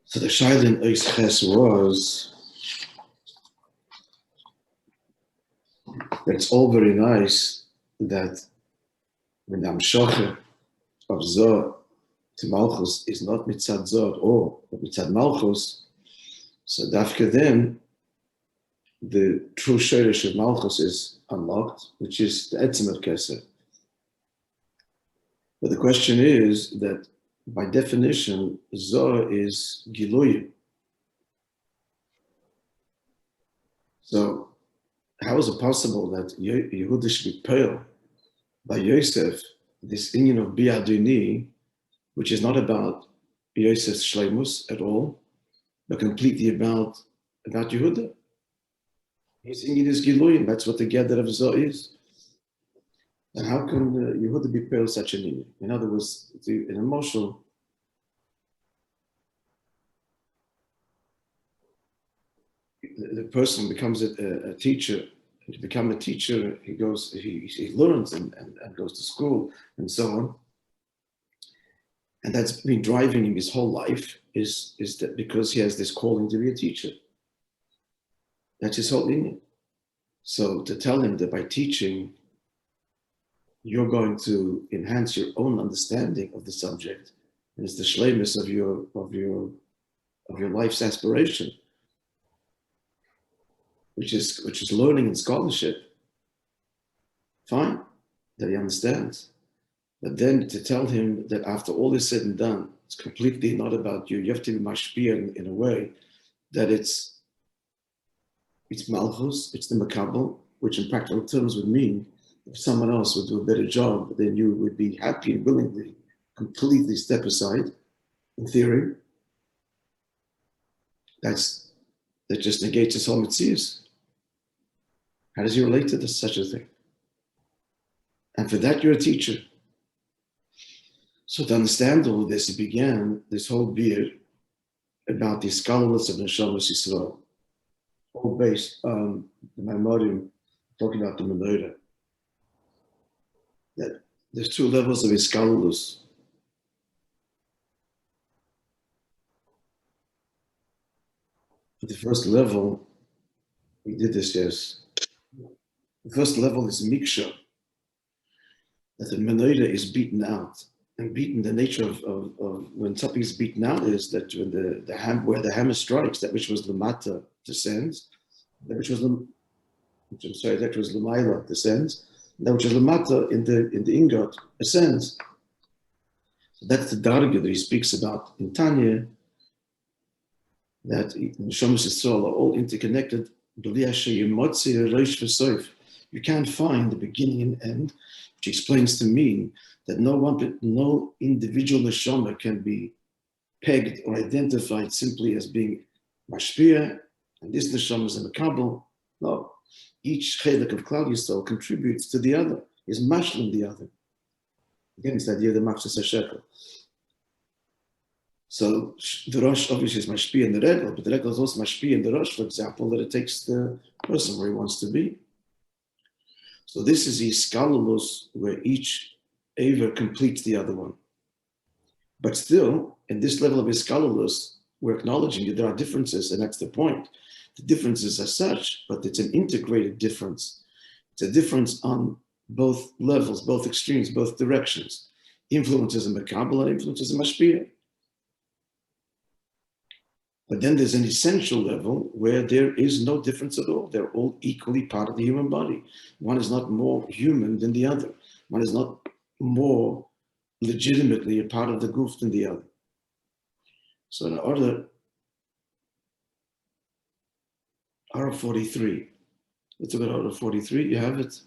So the Shaila in Ois Ches was that it's all very nice that when the Amshoche of Zoh to Malchus is not mitzad Zoh or mitzad Malchus, so dafka then the true Sheresh of Malchus is unlocked, which is the Etzem of Kesef. But the question is that by definition, Zoh is Giluyim. So how is it possible that Yehuda should be pale by Yosef, this union of Biaduni, which is not about Yosef's Shleimus at all, but completely about Yehuda? His union is Giluyim, that's what the gather of Zoh is. And how can Yehuda be pale such an union? In other words, an emotional the person becomes a teacher. And to become a teacher, he learns and goes to school and so on. And that's been driving him his whole life, is that because he has this calling to be a teacher. That's his whole union. So to tell him that by teaching, you're going to enhance your own understanding of the subject, and it's the shleimus of your life's aspiration, which is learning and scholarship. Fine, that he understands. But then to tell him that after all is said and done, it's completely not about you. You have to be mashpia in a way that it's malchus, it's the makabel, which in practical terms would mean if someone else would do a better job, then you would be happy and willingly completely step aside, in theory. That just negates his whole mitzias. How does he relate to such a thing? And for that, you're a teacher. So to understand all of this, it began this whole beer about the scholars of Neshamas Yisrael, all based on the Maimorim talking about the menorah. That there's two levels of Iskalulus. At the first level, we did this, yes. The first level is Miksha, that the menorah is beaten out. And beaten, the nature of when something is beaten out is that when where the hammer strikes, that which was Lamata descends, that which was Lamaila descends, that which is Lamata in the ingot ascends. So that's the darga that he speaks about in Tanya, that Neshamas Yisrael are all interconnected. You can't find the beginning and end, which explains to me that no individual neshama can be pegged or identified simply as being mashpia, and this neshama is a makabel. No, each chelik of Klal Yisrael contributes to the other, is mashlim the other. Again, it's the idea of the machzas hashekel. So the Rosh obviously is mashpia in the regel, but the regel is also mashpia in the Rosh, for example, that it takes the person where he wants to be. So this is the skalulus where each Aver completes the other one. But still, in this level of iskalulus, we're acknowledging that there are differences, and that's the point. The differences are such, but it's an integrated difference. It's a difference on both levels, both extremes, both directions. Influences in Makabal and influences in Mashpia. But then there's an essential level where there is no difference at all. They're all equally part of the human body. One is not more human than the other. One is not more legitimately a part of the goof than the other. So in order, Ara 43. Let's look at Ara 43. You have it.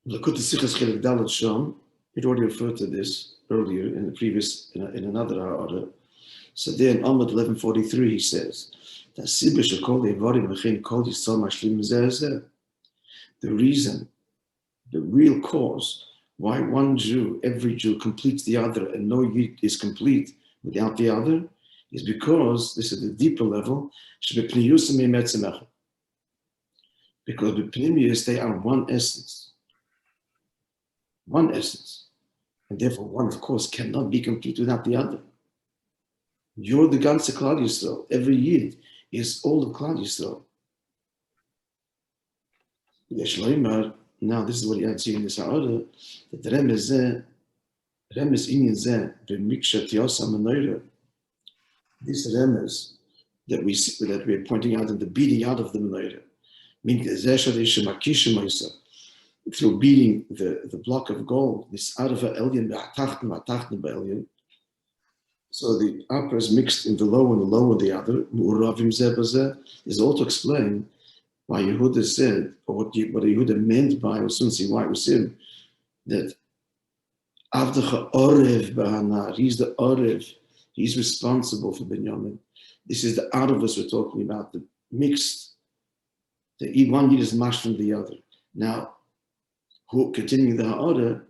Lakut Sichas Chelik Dalet Sham. We'd already referred to this earlier in the previous, in another order. So there in Amud 1143 he says, the reason, the real cause why one Jew, every Jew completes the other and no Yid is complete without the other is because, this is the deeper level, because the Pnimius, they are one essence. One essence. And therefore, one, of course, cannot be complete without the other. You're the ganze Klal Yisrael. Every Yid is all of Klal Yisrael. Now, this is what he adds here in this order, that the Remes Inyan Zeh, B'mikshat Yosa Menorah, this Remes that we are pointing out in the beating out of the Menorah, through beating the block of gold, this out of Elyon, so the upper is mixed in the lower and the lower the other, is also explained why Yehuda said, or what Yehuda meant by, or soon see why it was said, that Avdecha Orev Bahanar, he's the Orev, he's responsible for Binyamin. This is the out of us we're talking about, the mixed, the one Yid is mashed from the other. Now, who continuing the order,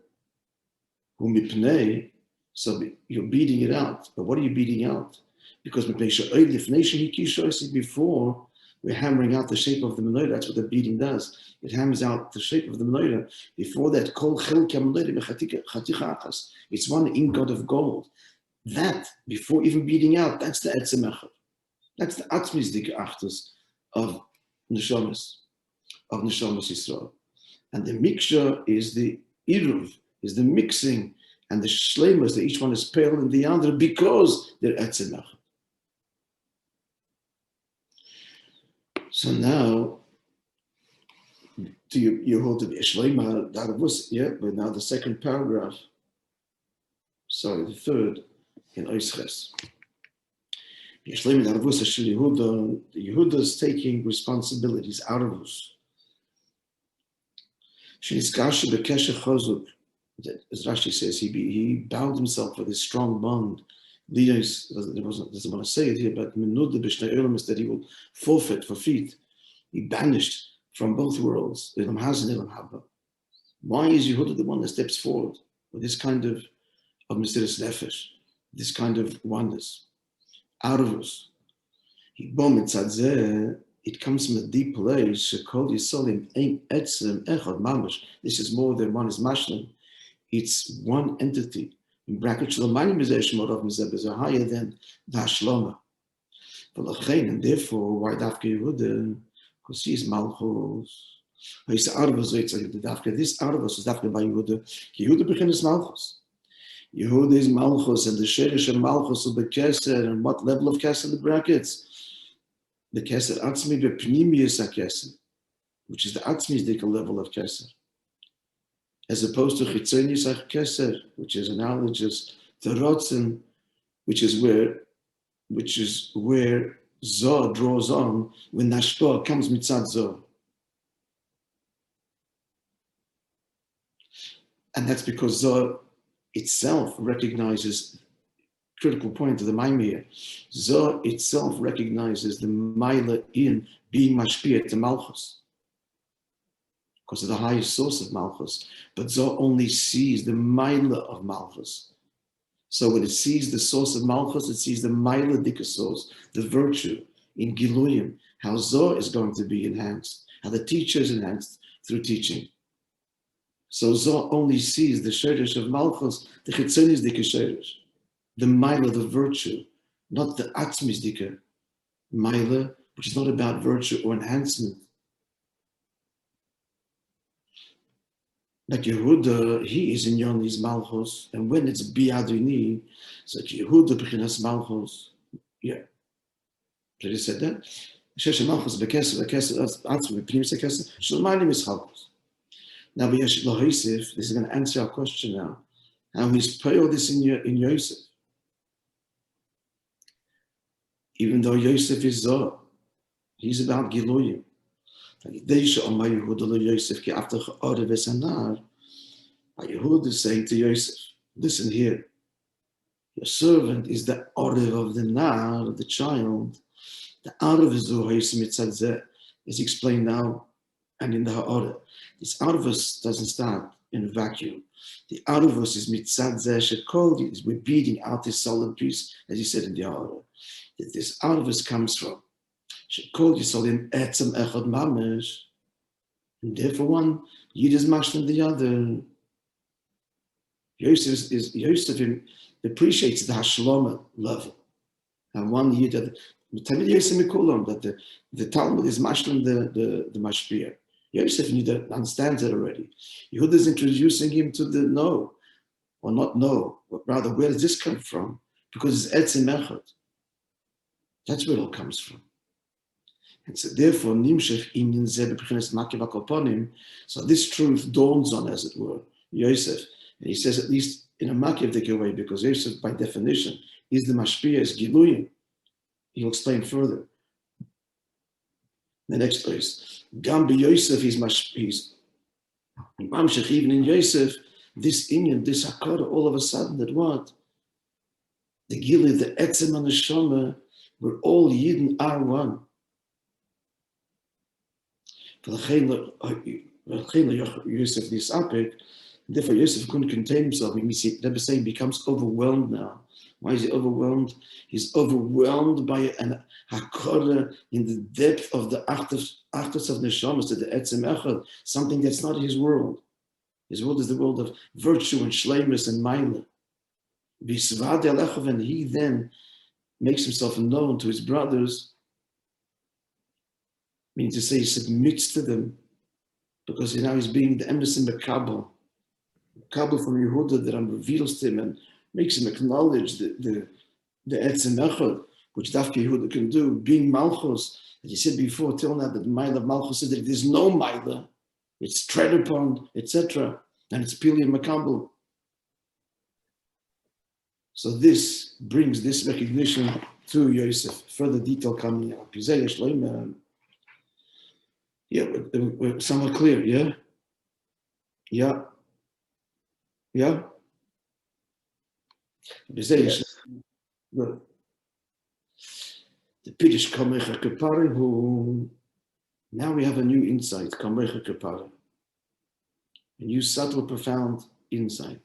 who mipnei, so you're beating it out. But what are you beating out? Because before, we're hammering out the shape of the menorah. That's what the beating does. It hammers out the shape of the menorah. Before that, it's one ingot of gold. That, before even beating out, that's the etzem echad. That's the atzmizdike achtus of neshamas Yisrael. And the mixture is the iruv, is the mixing, and the shleimus, that each one is pale in the other because they're etzem echad. So now, you hold to be a shleima, but now the second paragraph, the third, in Oisches. Yehuda is taking responsibilities out of us. As Rashi says, he bound himself with his strong bond. Doesn't want to say it here, but that he will forfeit. He banished from both worlds. Why is Yehuda the one that steps forward with this kind of mysterious nefesh, this kind of oneness? Out of us. It comes from a deep place. This is more than one is mashlim. It's one entity. In brackets, is higher than the Hashlama. And therefore, why Dafke Yehuda? Because he is Malchus. This out of us is Dafke by Yehuda. Yehuda begins Malchus. Yehuda is Malchus, and the Sheresh of Malchus will be Keser. And what level of Keser? The brackets. The Keser Atzmi Bepnimius HaKeser, which is the Atzmizdika level of Keser, as opposed to Chitzonius HaKeser, which is analogous to Rotzen, which is where Zoh draws on when Nashpah comes mitzad Zoh. And that's because Zoh itself recognizes, critical point of the Maimir, Zoh itself recognizes the Maila in being Mashpiyah to Malchus, because of the highest source of Malchus. But Zoh only sees the Maila of Malchus. So when it sees the source of Malchus, it sees the Maila Dika source, the virtue in Giluyim, how Zoh is going to be enhanced, how the teacher is enhanced through teaching. So Zoh only sees the Sheresh of Malchus, the Chitzonis Dika Sheresh, the Maila, the virtue, not the Atzmizdika Maila, which is not about virtue or enhancement. Like Yehuda, he is in Yoni's Malchus, and when it's Biadini, it's like Yehuda Bechinas Malchus. Yeah. Did he say that? Shesh Malchus Bekeser, Atzmi, Pnimis Keser, Shalmanim is Malchus. Now, this is going to answer our question now. How he's pray all this in Yosef. Even though Yosef is Zoh, he's about Giluyim. Yehuda is saying to Yosef, listen here, your servant is the Orev of the Nar, of the child. The Orev is Zoh, as explained now and in the Ha'oreh. This Arvus doesn't start in a vacuum. The Arvus is mitzadzeh shekol, we're beating out this solid piece, as he said in the Ha'oreh. That this Arvus comes from shekol yisolim etzem echad mamish, and therefore one Yid is mashed than the other. Yosef appreciates the Hashlama level. And one year that the Talmud is mashlim the mashpia. Yosef understands it already. Yehuda is introducing him to the no, or not no, but rather where does this come from? Because it's etzem echad. That's where it all comes from. And so therefore, nimshech inyan zeh b'bchinas makiv hakoponim. So this truth dawns on, as it were, Yosef. And he says, at least in a makivdik way, because Yosef, by definition, is the mashpia, is giluyim. He'll explain further. The next place. Gam Yosef is mashpis. Mamshech, even in Yosef, this inyan, this hakara, all of a sudden, that what? The gilu, the etzem and the shoma, where all Yidden are one. Yosef this apik, therefore Yosef couldn't contain himself. We see Rebbe saying he becomes overwhelmed now. Why is he overwhelmed? He's overwhelmed by an hakara in the depth of the achtos of neshamas, to the etzem echad, something that's not his world. His world is the world of virtue and shleimus and maila. And he then makes himself known to his brothers, means to say he submits to them, because now he's being the emerson Mekabel from Yehuda that reveals to him and makes him acknowledge the etzem echad, which Dafke Yehuda can do, being Malchus. As you said before, till now, that the Maila of Malchus said that there's no Maila, it's tread upon, etc., and it's Pili and Mekabel. So this brings this recognition to Yosef. Further detail coming up. Yeah, we're somewhat clear, yeah? Yeah? Yes. Good. The Piddish Kamecha Kapara, who now we have a new insight, Kamecha Kapara. A new subtle, profound insight.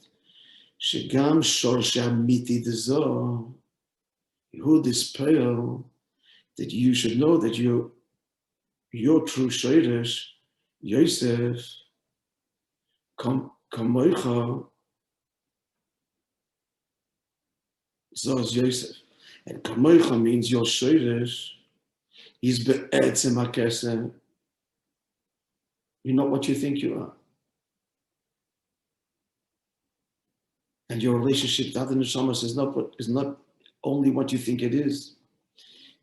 Shegam Shorsha Miti Dezo, Yehud is pale, that you should know that your true Sheiresh, Yosef, Kamoicha, Zos Yosef. And Kamoicha means your Sheiresh is be'etzem hakesem. You're not what you think you are. And your relationship to other neshamas is not only what you think it is.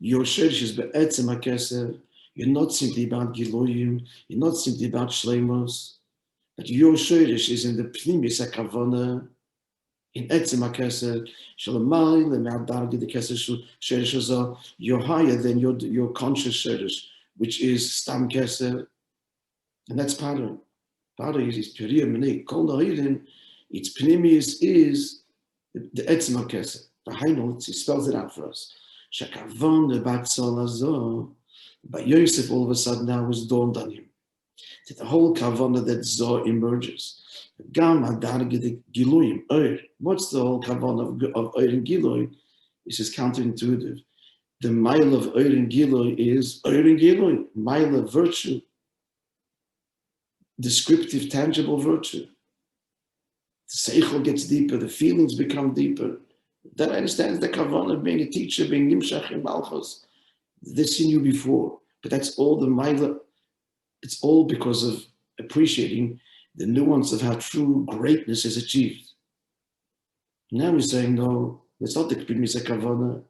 Your Sheiresh is be'etzem hakesem. You're not simply about Giloyim, you're not simply about Shlemos, but your Sheiresh is in the Pnimis HaKavana, in Etzem HaKeser, Shalamai, Leme'adargi, the Keser Sheiresh Hazah, you're higher than your conscious Sheiresh, which is Stam Keser, and that's Paro. Paro is Piriya Menei, Kol Nahirin, its Pnimis is the Etzem HaKeser. He spells it out for us. Shakavon, the Batzal Hazah. But Yosef all of a sudden now was dawned on him that the whole kavanah that Zoh emerges. Gam hadarge giluyim oir. What's the whole kavanah of oir and giluy? This is counterintuitive. The mile of oir and giluy is oir and giluy, mile of virtue, descriptive, tangible virtue. The seichel gets deeper, the feelings become deeper. That understands the kavanah of being a teacher, being nimshach in malchus. This seen you before, but that's all the Maila. It's all because of appreciating the nuance of how true greatness is achieved. Now we're saying, no, that's not the Pnimis HaKavana.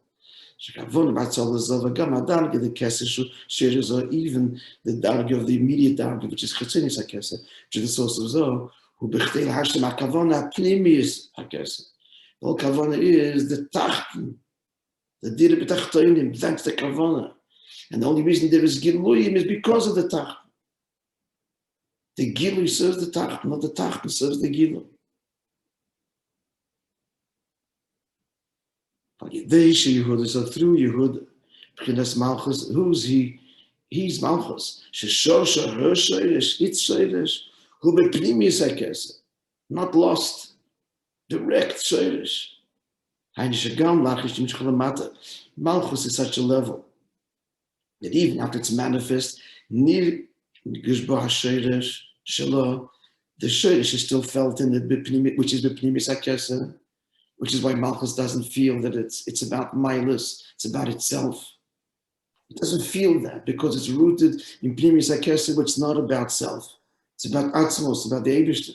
Even the darg of the immediate darg, which is Chetzinis HaKeser, which is the source of Zoh, who b'chtei Hashem HaKavana Pnimis HaKeser. The whole Kavana is the Tachten. The Dira B'tachtoinim, that's the Kavana. And the only reason there is Giluyim is because of the Tach. The Giluy serves the Tach, not the Tach serves the Giluy. So through Yehud, B'chinas Malchus, who's he? He's Malchus. Sheshosha, her Sheiresh, its Sheiresh, who b'pnimis HaKeser, not lost, direct Sheiresh. Malchus is such a level that even after it's manifest, the The Shorish is still felt in the Bipnimis, which is Bipnimis HaKesed, which is why Malchus doesn't feel that it's about Milus, it's about itself. It doesn't feel that because it's rooted in Pnimis HaKesed, which is not about self. It's about Atzmos, about the Eibishter.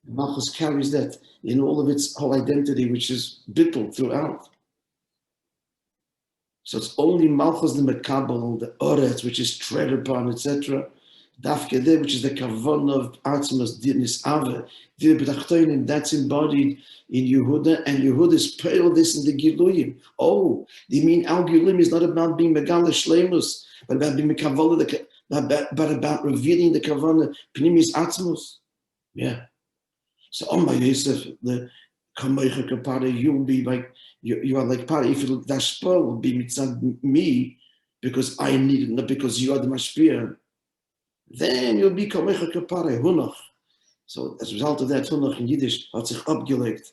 Malchus carries that in all of its whole identity, which is bittul throughout. So it's only Malchus the Mekabel, the Oretz, which is tread upon, etc. Dafke, which is the Kavon of Atzmos, Dirnis Ave, Dir B'tachtonim, that's embodied in Yehuda, and Yehuda is pale this in the Giluyim. Oh, they mean Al Giluyim is not about being Megala Shleimus, but about being Mekavola, but about revealing the Kavon Pnimis Atzmos. Yeah. So, oh my Yosef, the Kamoicha Kapara, you'll be like, you are like Para. If you that spell will be mitzad me, because I need it, not because you are the Mashpia, then you'll be Kamoicha Kapara, Hunach. So, as a result of that, Hunach in Yiddish, hat sich abgelegt.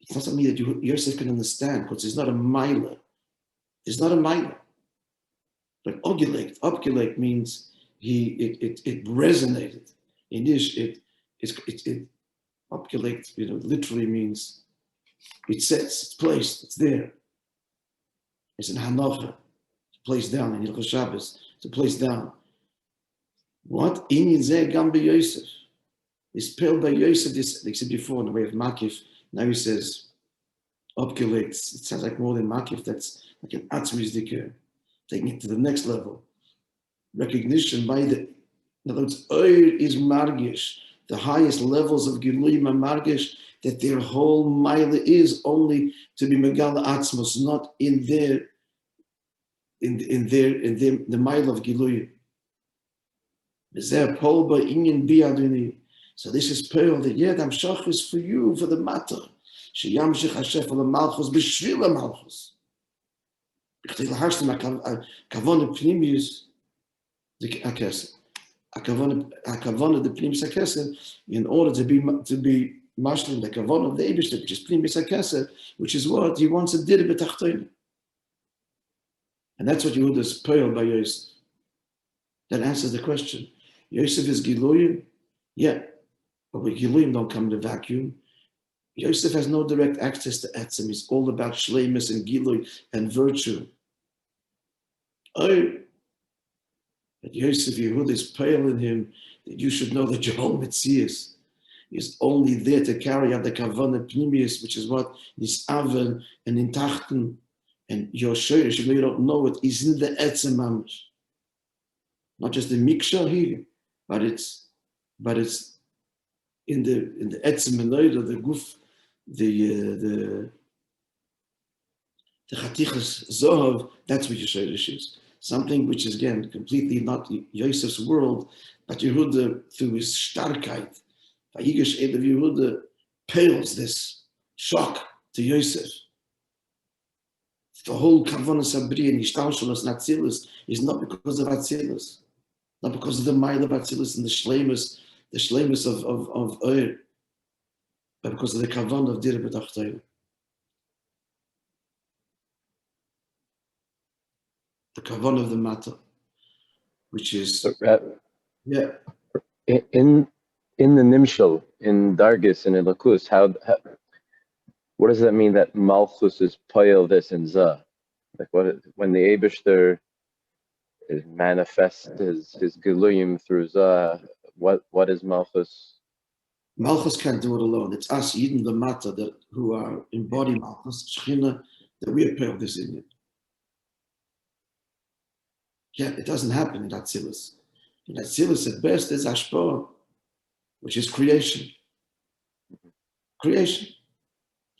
It's not something that Yosef can understand, because it's not a miler. It's not a miler. But abgelegt means it resonated. In Yiddish, it abgelegt, literally means it sets, it's placed, it's there. It's in Hanocha, it's placed down in Hilchos Shabbos, it's placed down. What? In Yizeh Gam Yosef. It's pale by Yosef, this, like I said before, in the way of Makif. Now he says, abgelegt. It sounds like more than Makif, that's like an Atzmizdike, taking it to the next level. Recognition by the, in other words, Oir is Margish. The highest levels of Giluyim and Margish, that their whole mile is only to be Megala Atzmos, not in the mile of Giluyim. So this is pearl that Yed Amshach is for you, for the matter. Sheyamshich Hashem for the Malchus, B'shvil Malchus. B'chtei lahashtem Kavon Pnimius the Akesed. Kavon the Pnimis HaKesed, in order to be mashlim the Kavon of the Eibishter, which is Pnimis HaKesed, which is what he wants to do b'tachtonim. And that's what Yehuda is pearl by Yosef. That answers the question. Yosef is Giluyim? Yeah. But with Giluyim don't come in a vacuum. Yosef has no direct access to Etzem. He's all about Shleimus and Giluy and virtue. Oh, but Yosef Yehuda is pale in him, that you should know that Jehovah Metzias is only there to carry out the Kavanah Pnimius, which is what is Aven and in Tachten and your Shorish, even though you don't know it, is in the Etzem Mamish. Not just the Miksha here, but it's in the Etzem Menoida, the Guf, the Chatichas Zohav, that's what your Shorish is. Something which is, again, completely not Yosef's world, but Yehuda, through his starkheit, Vigash of Yehuda, pales this shock to Yosef. The whole Kavanah Sabri and Ishtalshalos and Atzilus is not because of Atzilus, not because of the mile of Atzilus and the shleimus of Oir, but because of the Kavanah of Dir B'tachtonim. The kavanah of the matter, which is in the Nimshal, in Dargis and in Lakus, how what does that mean that Malchus is poil this and Zah? Like when the Eibishter is manifest his Giluyim through Zah, what is Malchus? Malchus can't do it alone. It's us, even the matter that who are embody Malchus, Shechina, that we are poil this in it. Yeah, it doesn't happen in Atzilus. In Atzilus, at best, is Ashpah, which is creation. Creation.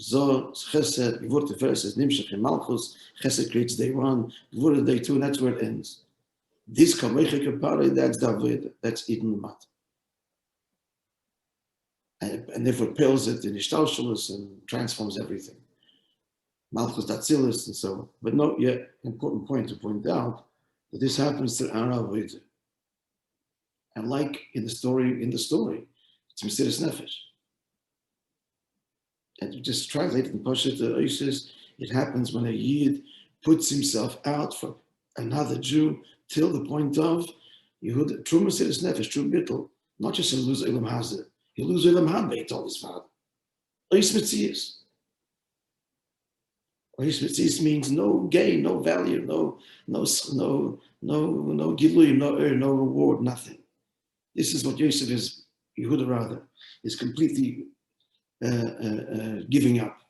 Zoh, Chesed, Gevurte verses, Nimshach and Malchus, Chesed creates day one, Gevurte day two, and that's where it ends. This Kamecha Kapara, that's Dovid, that's Eden Mat. And therefore pales it in Ishtalshalos and transforms everything. Malchus, Atzilus, and so on. But no, yeah, important point to point out, that this happens through our Avodah. And like in the story, it's Mesiras Nefesh. And you just translate it in Pashat Oises, it happens when a Yid puts himself out for another Jew till the point of Yehuda, true Mesiras Nefesh, true Bittul, Not just he'll lose Ilam Hazeh, he'll lose Ilam Haba, he told his father. Ois Metzias. Ois Metzias means no gain, no value, no gilui, no reward, nothing. This is what Yosef is, Yehuda rather, is completely giving up.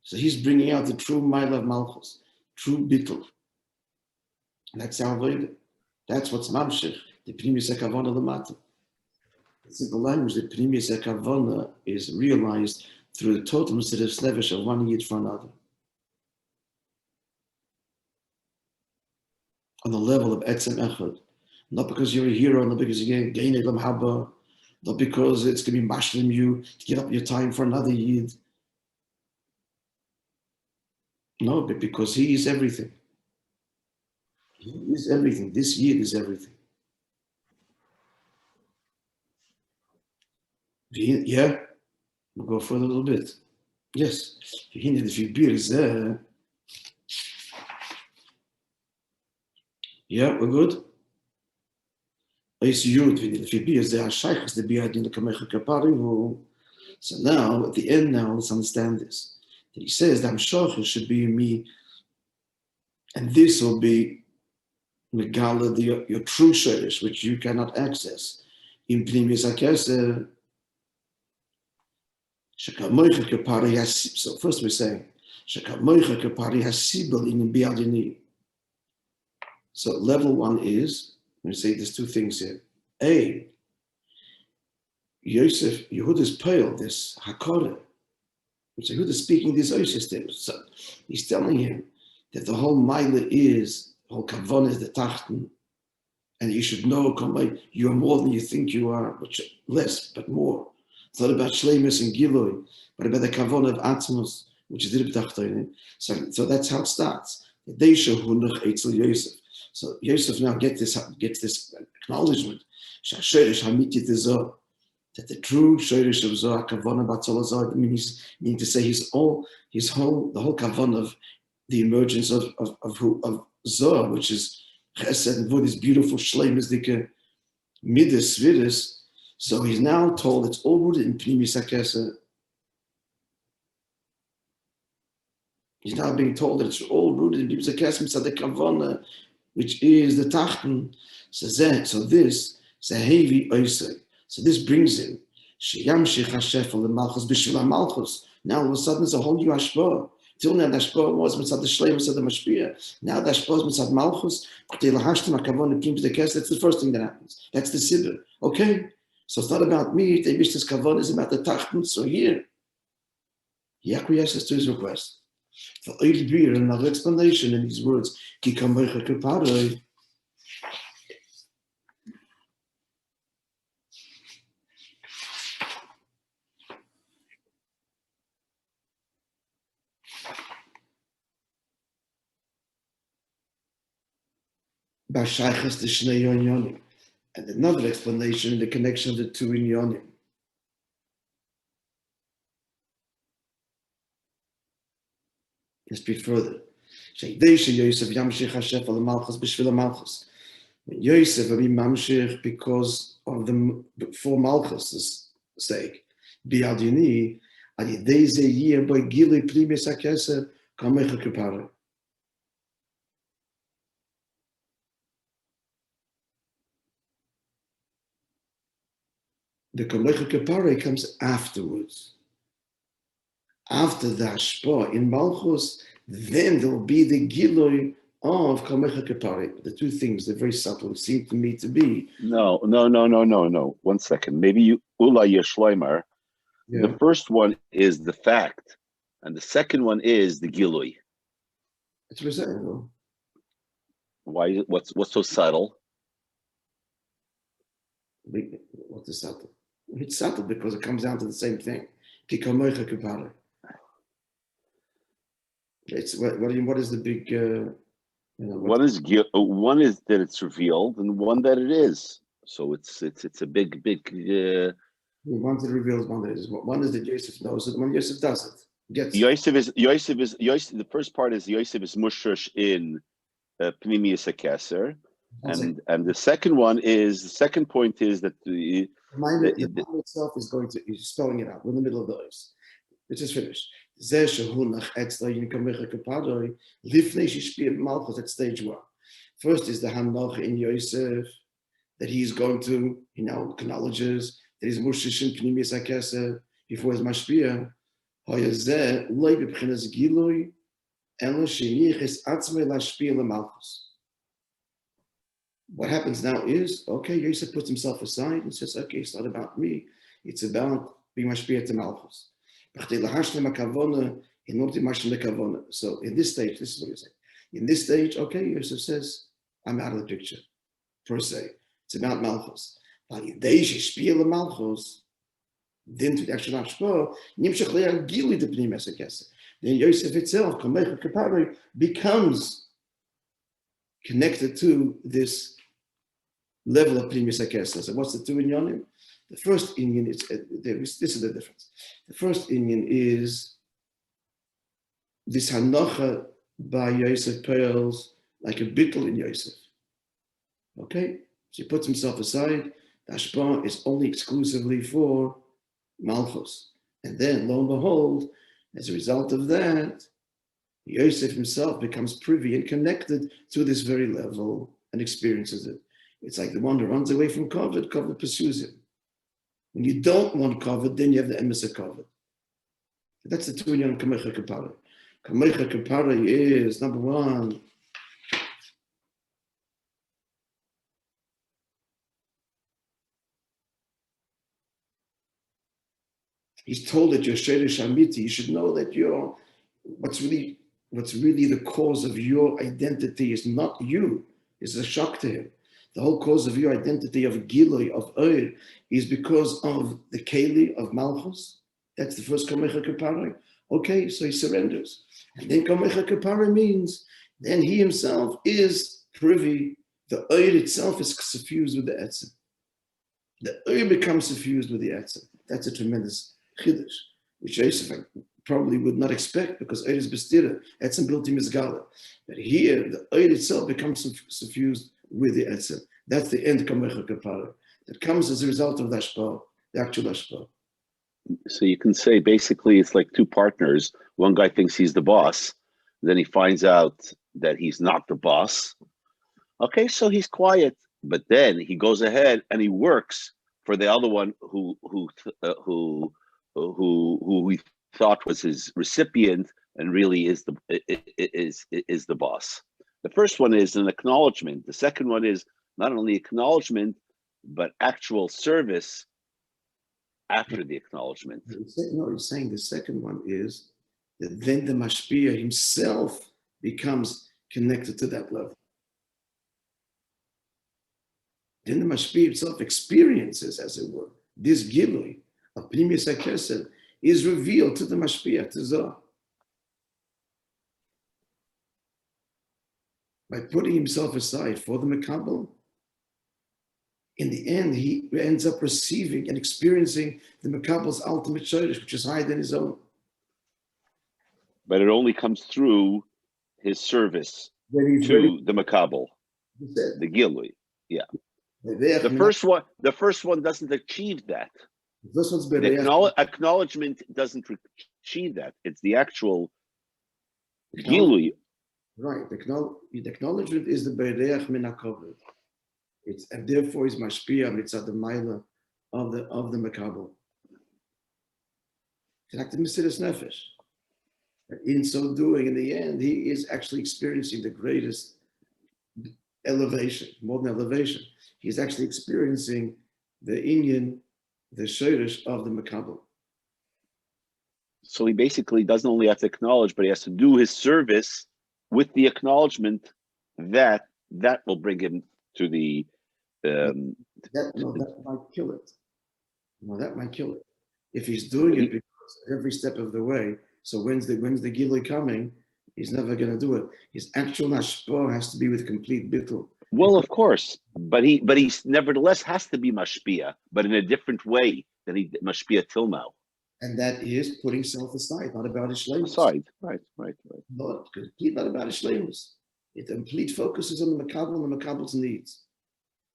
So he's bringing out the true Maila of Malchus, true Bittul. That's our Veda. That's what's Mamshech, the Primis Ekavona Lamata. It's in the language that Primis Ekavona is realized through the total Mesiras Nefesh of one Yid for another. On the level of Etzem Echad. Not because you're a hero, not because you gain Elam Haba, not because it's going to be mashlim you to give up your time for another Yid. No, but because he is everything. He is everything. This Yid is everything. Yeah, we'll go for a little bit. Yes. Yeah, we're good. So now, at the end now, let's understand this. That he says that Hamshachah should be in me, and this will be Megala, your true shirish, which you cannot access. In Pnimis HaKeser, so first we're saying, so level one is, let me say there's two things here. A, Yosef, Yehuda's pale, this Hakora, which Yehuda is speaking this Yosef. So he's telling him that the whole Maila is, the whole Kavon is the Tachten, and you should know, you're more than you think you are, but less, but more. It's not about Shleimus and Giloi, but about the Kavon of Atmos, which is the Tachtonim. So that's how it starts. So Yosef now gets this acknowledgement that the true Shorish of Zohar Kavon Batzol Zohar means to say the whole Kavon of the emergence of Zohar, which is Chesed and Vod, this beautiful Shleimus Dike Midas Vidus. So he's now told it's all rooted in Pnimis HaKeser. He's now being told that it's all rooted in Pnimis HaKeser, Mitzad the Kavona, which is the Tachten. So this, Zahevi Oisei. So this brings him, Sheyamshich HaShefel the Malchus B'Shvil HaMalchus. Now all of a sudden it's a whole new Hashpah. Till now the Hashpah was Mitzad the Shleim, Mitzad the Mashpia. Now the Hashpah is Mitzad Malchus. That's the first thing that happens. That's the Sibir. Okay? So it's not about me, the Mishtas Kavon is about the Tachten. So here, he acquiesces to his request. For Eid Bir, another explanation in these words, Ki Kamoicha Keparoi. Bashaychas the Shnei Yonyonim. And another explanation in the connection of the two inyonim. Let's read further. When Yosef will be mamshich because of the for Malchus' sake. Biadini, adideze year by gili primis hakeser kamecha kapara. The Kamecha Kapara comes afterwards. After the Hashpah in Malchus, then there will be the Giloi of Kamecha Kapara. The two things, they're very subtle, seem to me to be. No. 1 second. Maybe you, Ula Yeshleimer. Yeah. The first one is the fact, and the second one is the Giloi. It's resemblable. Why? What's so subtle? What's the subtle? It's subtle because it comes down to the same thing. It's what is the big? One is that it's revealed, and one that it is. So it's a big. One that reveals, one that is. One is that Yosef knows it. When Yosef does it, Yosef is. The first part is Yosef is mushrush in Pnimius HaKeser, and the second point is that The mind itself is spelling it out. We're in the middle of the ice. Let's just finish. That's stage one. First is the Hanoch in Yosef, that he's going to, he now acknowledges that he's Mushishim Pnimius HaKesed before his Mashpia. What happens now is, okay, Yosef puts himself aside and says, okay, it's not about me. It's about being Mashpia to Malchus. So in this stage, this is what you're saying. In this stage, okay, Yosef says, I'm out of the picture, per se. It's about Malchus. But in Deji Spiel Malchus, then to the actual Ashpo, Nimshach Leah Gili the Pnim Esakesa. Then Yosef itself, Kamecha Kapari, becomes connected to this level of Pnim Esakesa. So what's the two inyanim? The first inyan is, this is the difference. The first inyan is this Hanocha by Yosef pearls like a bittul in Yosef. Okay? So he puts himself aside. The Ashpa is only exclusively for Malchus. And then, lo and behold, as a result of that, Yosef himself becomes privy and connected to this very level and experiences it. It's like the one who runs away from Kovid, Kovid pursues him. When you don't want Kovid, then you have the emes of Kovid. That's the two in Kamecha Kapara. Kamecha Kapara is, number one, he's told that you're Sheresh Amiti. You should know that you're, what's really the cause of your identity is not you, it's a shock to him. The whole cause of your identity of Gilui, of Oir, is because of the Keli of Malchus. That's the first Kamecha Kapara. Okay, so he surrenders. And then Kamecha Kapara means, then he himself is privy, the Oir itself is suffused with the Etzem. The Oir becomes suffused with the Etzem. That's a tremendous Chiddush, which Yosef probably would not expect because Oir is Bestira, Etzem built him is Gala. But here, the Oir itself becomes suffused with the Etzem. That's the end Kamecha Kapara. That comes as a result of the Ashpa, the actual Ashpa. So you can say basically it's like two partners. One guy thinks he's the boss, then he finds out that he's not the boss. Okay, so he's quiet, but then he goes ahead and he works for the other one who we thought was his recipient and really is the boss. The first one is an acknowledgement. The second one is not only acknowledgement, but actual service after the acknowledgement. No, he's saying the second one is that then the Mashpia himself becomes connected to that level. Then the Mashpia himself experiences, as it were, this Gilui of Pnimius HaKesed is revealed to the Mashpia, to Zohar. By putting himself aside for the Makabel, in the end, he ends up receiving and experiencing the Makabel's ultimate Shoresh, which is higher than his own. But it only comes through his service to the Makabel, the Gilui. Yeah. The first one doesn't achieve that. This one's the acknowledgement doesn't achieve that. It's the actual Gilui. Right. The acknowledgement is the Bereach min HaKoved. And therefore is Mashpia mitzad the Maila of the Makabel. It's like the Mesiras Nefesh. In so doing, in the end, he is actually experiencing the greatest elevation, more than elevation. He's actually experiencing the Inyan, the Shoresh of the Makabel. So he basically doesn't only have to acknowledge, but he has to do his service with the acknowledgement that will bring him to the that might kill it. No, that might kill it. If he's doing it because every step of the way, so when's the Gilui coming? He's never going to do it. His actual Hashpah has to be with complete bittul. Well, of course, but he nevertheless has to be Mashpia, but in a different way than he Mashpia till now. And that is putting self aside, not about his shleimus. Aside, right. Not complete, not about his shleimus. The complete focus is on the Makabel and the Makabel's needs.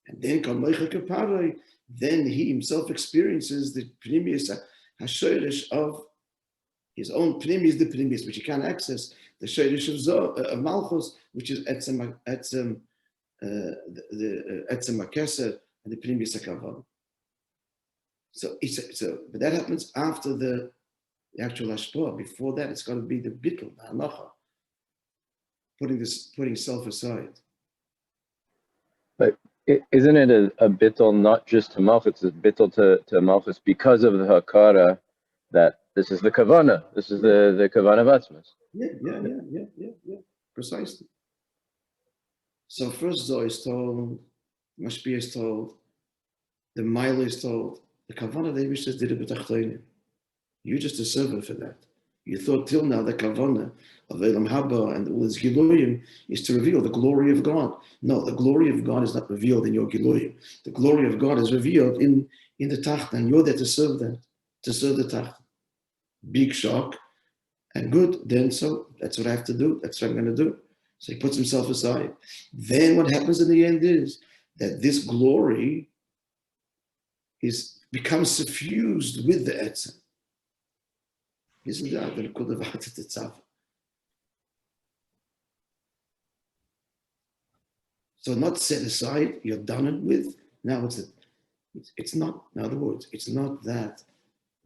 And then Kamecha Kapara, then he himself experiences the Pnimius HaShoresh of his own Pnimius, the Pnimius, which he can't access, the Shoresh of Malchus, which is the Etzem HaKeser and the Pnimius HaKavod. So but that happens after the actual Hashpah. Before that, it's got to be the Bittul, the Halacha, putting self aside. But isn't it a bittul not just to Malchus, it's a bittul to Malchus because of the Hakara that this is the Kavana, this is the Kavana of Atzmas? Yeah, precisely. So first Zoh is told, Mashpia is told, the Maila is told, the Kavana of the Eibush did it b'tachtonim. You're just a servant for that. You thought till now the Kavana of Elam Haba and all its Giloyim is to reveal the glory of God. No, the glory of God is not revealed in your Giloyim. The glory of God is revealed in the Tacht, and you're there to serve that, to serve the Tacht. Big shock, and good, then so that's what I have to do, that's what I'm going to do. So he puts himself aside. Then what happens in the end is that this glory becomes suffused with the Etzem. Isn't that the Nekuda V'Hatat Tzav? So not set aside, you're done with. Now it's not, in other words, it's not that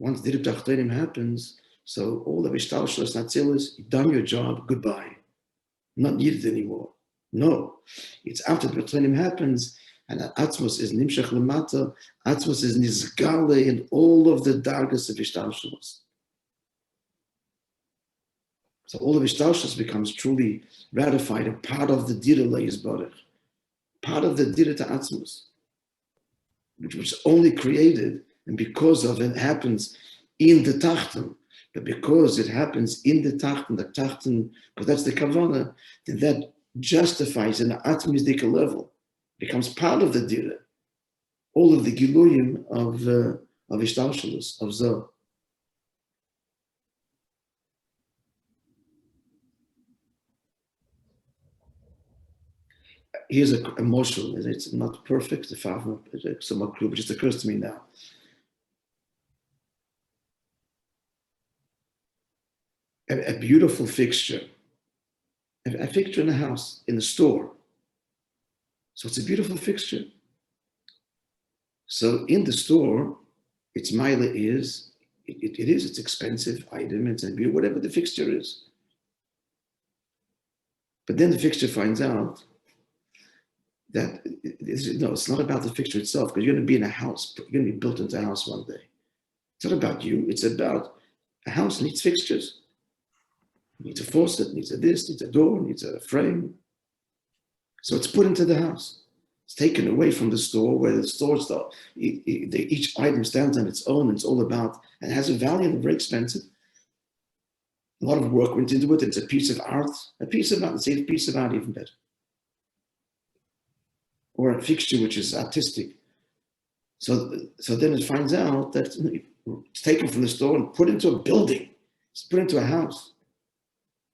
once Dirib Tachtonim happens, so all the Vishtalshos Natzilis, you've done your job, goodbye. Not needed anymore. No. It's after the Tachtonim happens, and Atzmos is Nimshach Lamata, Atzmos is Nizgale in all of the Dargas of Vishtalshos. So all of Ishtalshus becomes truly ratified and part of the Dira Leis Baruch, part of the Dira Ta'atzmus, which was only created and because of it happens in the Tachten. But because it happens in the Tachten, because that's the Kavanah, then that justifies an Atmisdika level, becomes part of the Dira, all of the Giluyim of Ishtalshus, of Zoh. Here's a moshel. It's not perfect, it's somewhat crude, but it just occurs to me now. A beautiful fixture, a fixture in a house, in the store. So it's a beautiful fixture. So in the store, its mila is, it's expensive item, it's a beauty, whatever the fixture is. But then the fixture finds out that it's not about the fixture itself, because you're going to be in a house, you're going to be built into a house one day. It's not about you, it's about a house needs fixtures. It needs a faucet, needs a this, needs a door, needs a frame. So it's put into the house. It's taken away from the store, where the store stuff, each item stands on its own, and it's all about, and has a value and very expensive. A lot of work went into it. It's a piece of art, let's say a piece of art, even better. Or a fixture which is artistic. So then it finds out that it's taken from the store and put into a building. It's put into a house.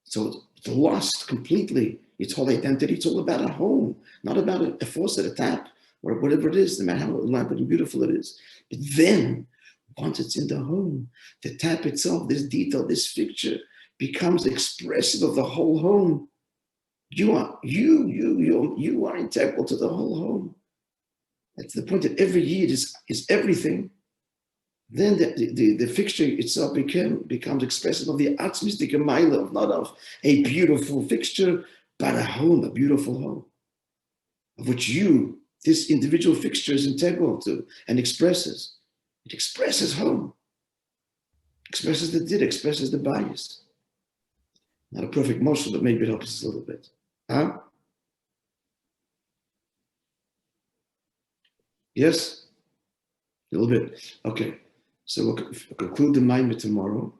So it's lost completely its whole identity. It's all about a home, not about a faucet, a tap, or whatever it is, no matter how elaborate and beautiful it is. But then, once it's in the home, the tap itself, this detail, this fixture, becomes expressive of the whole home. You are integral to the whole home. That's the point, that every yid is everything. Then the fixture itself becomes expressive of the atzmistic maila, not of a beautiful fixture, but a home, a beautiful home, of which this individual fixture is integral to and expresses. It expresses home, expresses the did, expresses the bias. Not a perfect motion, but maybe it helps us a little bit. Huh? Yes? A little bit. Okay. So we'll conclude the Maimah tomorrow.